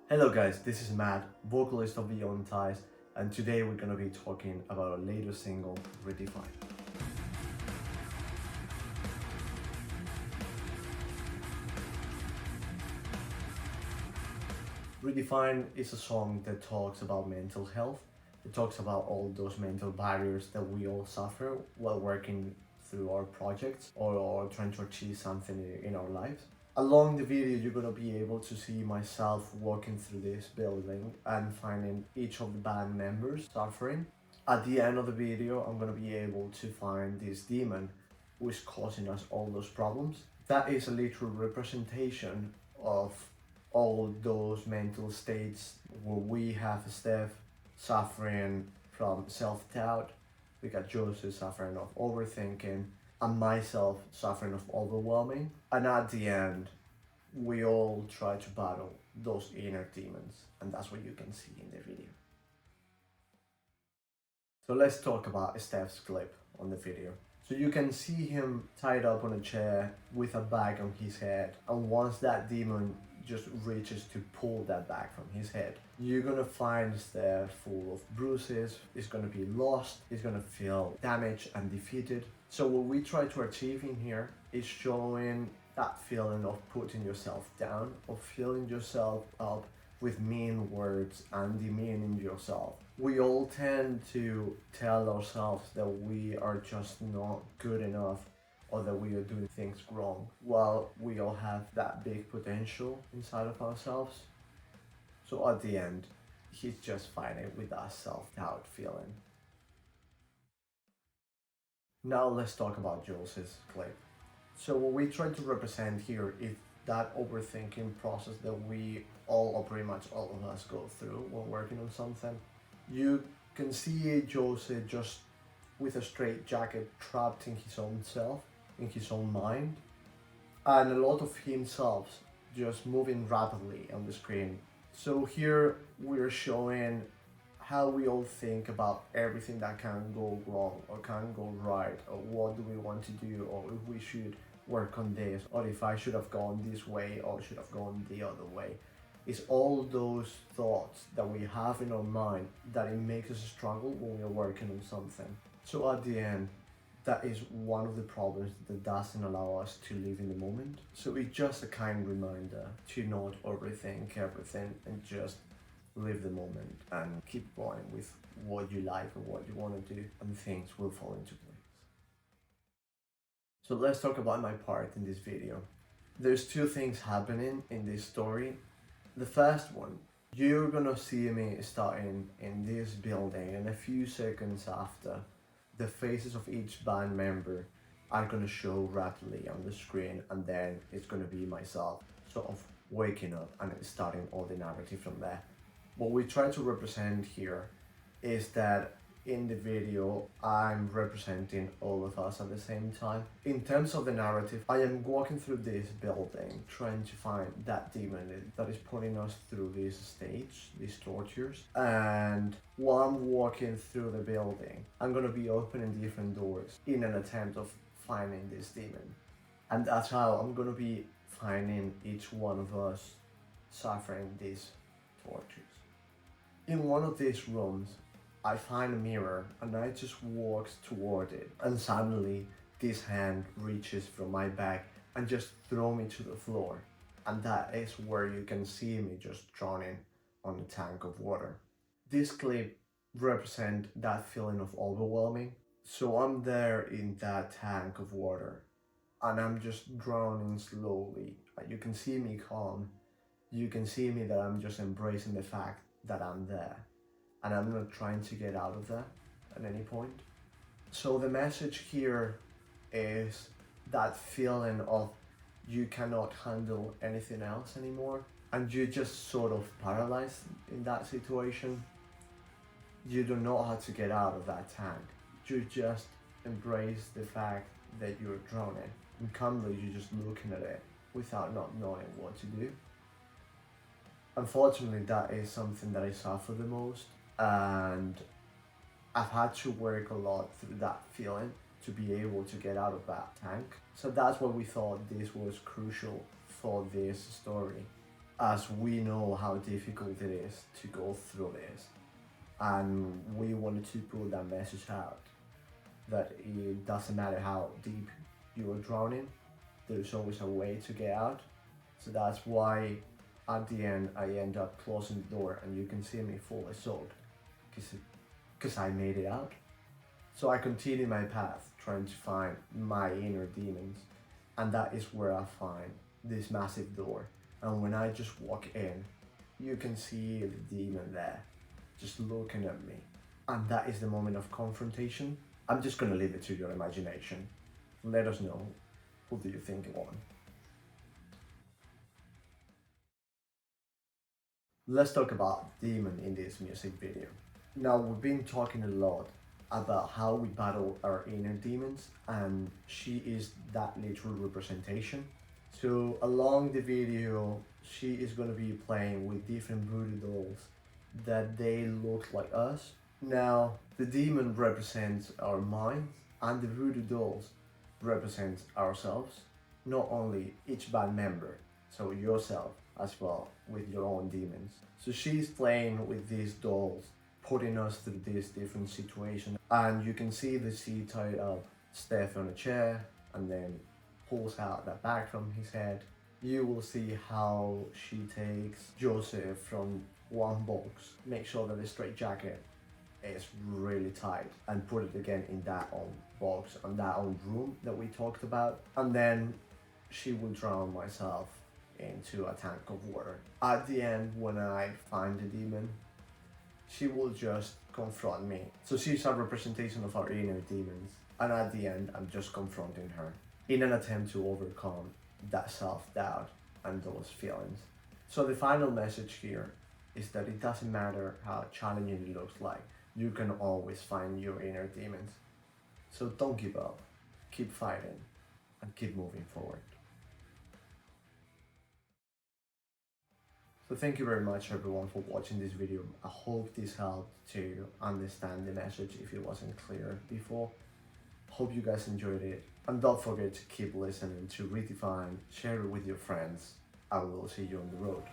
Hello guys, this is Matt, vocalist of Beyond Ties, and today we're gonna be talking about our latest single, Redefine. Redefine is a song that talks about mental health. It talks about all those mental barriers that we all suffer while working through our projects or trying to achieve something in our lives. Along the video, you're gonna be able to see myself walking through this building and finding each of the band members suffering. At the end of the video, I'm gonna be able to find this demon who is causing us all those problems. That is a literal representation of all those mental states where we have Steph suffering from self-doubt, we got Joseph suffering of overthinking, and myself suffering of overwhelming. And at the end, we all try to battle those inner demons, and that's what you can see in the video. So let's talk about Steph's clip on the video. So you can see him tied up on a chair with a bag on his head, and once that demon just reaches to pull that bag from his head, you're gonna find Steph full of bruises, he's gonna be lost, he's gonna feel damaged and defeated. So what we try to achieve in here is showing that feeling of putting yourself down, of filling yourself up with mean words and demeaning yourself. We all tend to tell ourselves that we are just not good enough or that we are doing things wrong, while we all have that big potential inside of ourselves. So at the end, he's just fighting with that self-doubt feeling. Now let's talk about Jules's clip. So what we try to represent here is that overthinking process that we all, or pretty much all of us, go through when working on something. You can see Joseph just with a straight jacket trapped in his own self, in his own mind, and a lot of himself just moving rapidly on the screen. So here we're showing how we all think about everything that can go wrong or can go right, or what do we want to do, or if we should work on this, or if I should have gone this way or should have gone the other way. It's all those thoughts that we have in our mind that it makes us struggle when we're working on something. So at the end, that is one of the problems that doesn't allow us to live in the moment. So it's just a kind reminder to not overthink everything and just live the moment and keep going with what you like or what you want to do, and things will fall into place. So let's talk about my part in this video. There's two things happening in this story. The first one, you're gonna see me starting in this building, and a few seconds after, the faces of each band member are gonna show rapidly on the screen, and then it's gonna be myself sort of waking up and starting all the narrative from there. What we try to represent here is that in the video, I'm representing all of us at the same time. In terms of the narrative, I am walking through this building, trying to find that demon that is putting us through this stage, these tortures. And while I'm walking through the building, I'm gonna be opening different doors in an attempt of finding this demon. And that's how I'm gonna be finding each one of us suffering these tortures. In one of these rooms, I find a mirror and I just walk toward it, and suddenly this hand reaches from my back and just throw me to the floor, and that is where you can see me just drowning on a tank of water. This clip represents that feeling of overwhelming. So I'm there in that tank of water and I'm just drowning slowly. You can see me calm, you can see me that I'm just embracing the fact that I'm there, and I'm not trying to get out of that at any point. So the message here is that feeling of you cannot handle anything else anymore, and you're just sort of paralyzed in that situation. You don't know how to get out of that tank. You just embrace the fact that you're drowning, and calmly you're just looking at it without not knowing what to do. Unfortunately, that is something that I suffer the most, and I've had to work a lot through that feeling to be able to get out of that tank. So that's why we thought this was crucial for this story. as we know how difficult it is to go through this. And we wanted to put that message out that it doesn't matter how deep you are drowning, there's always a way to get out. So that's why at the end I end up closing the door and you can see me fully soaked because I made it out. So I continue my path trying to find my inner demons, and that is where I find this massive door. And when I just walk in, you can see the demon there just looking at me, and that is the moment of confrontation. I'm just gonna leave it to your imagination. Let us know, who do you think it won? Let's talk about demon in this music video. Now, we've been talking a lot about how we battle our inner demons, and she is that literal representation. So along the video, she is going to be playing with different voodoo dolls that they look like us. Now, the demon represents our minds, and the voodoo dolls represent ourselves, not only each band member, so yourself as well, with your own demons. So she's playing with these dolls, putting us through these different situations, and you can see that she tied up Steph on a chair and then pulls out that bag from his head. You will see how she takes Joseph from one box, make sure that the straitjacket is really tight, and put it again in that own box and that own room that we talked about, and then she will drown myself into a tank of water. At the end, when I find the demon, she will just confront me. So she's a representation of our inner demons, and at the end I'm just confronting her in an attempt to overcome that self-doubt and those feelings. So the final message here is that it doesn't matter how challenging it looks like, you can always find your inner demons. So don't give up, keep fighting, and keep moving forward. So thank you very much everyone for watching this video. I hope this helped to understand the message if it wasn't clear before. Hope you guys enjoyed it. And don't forget to keep listening to Redefine, share it with your friends. I will see you on the road.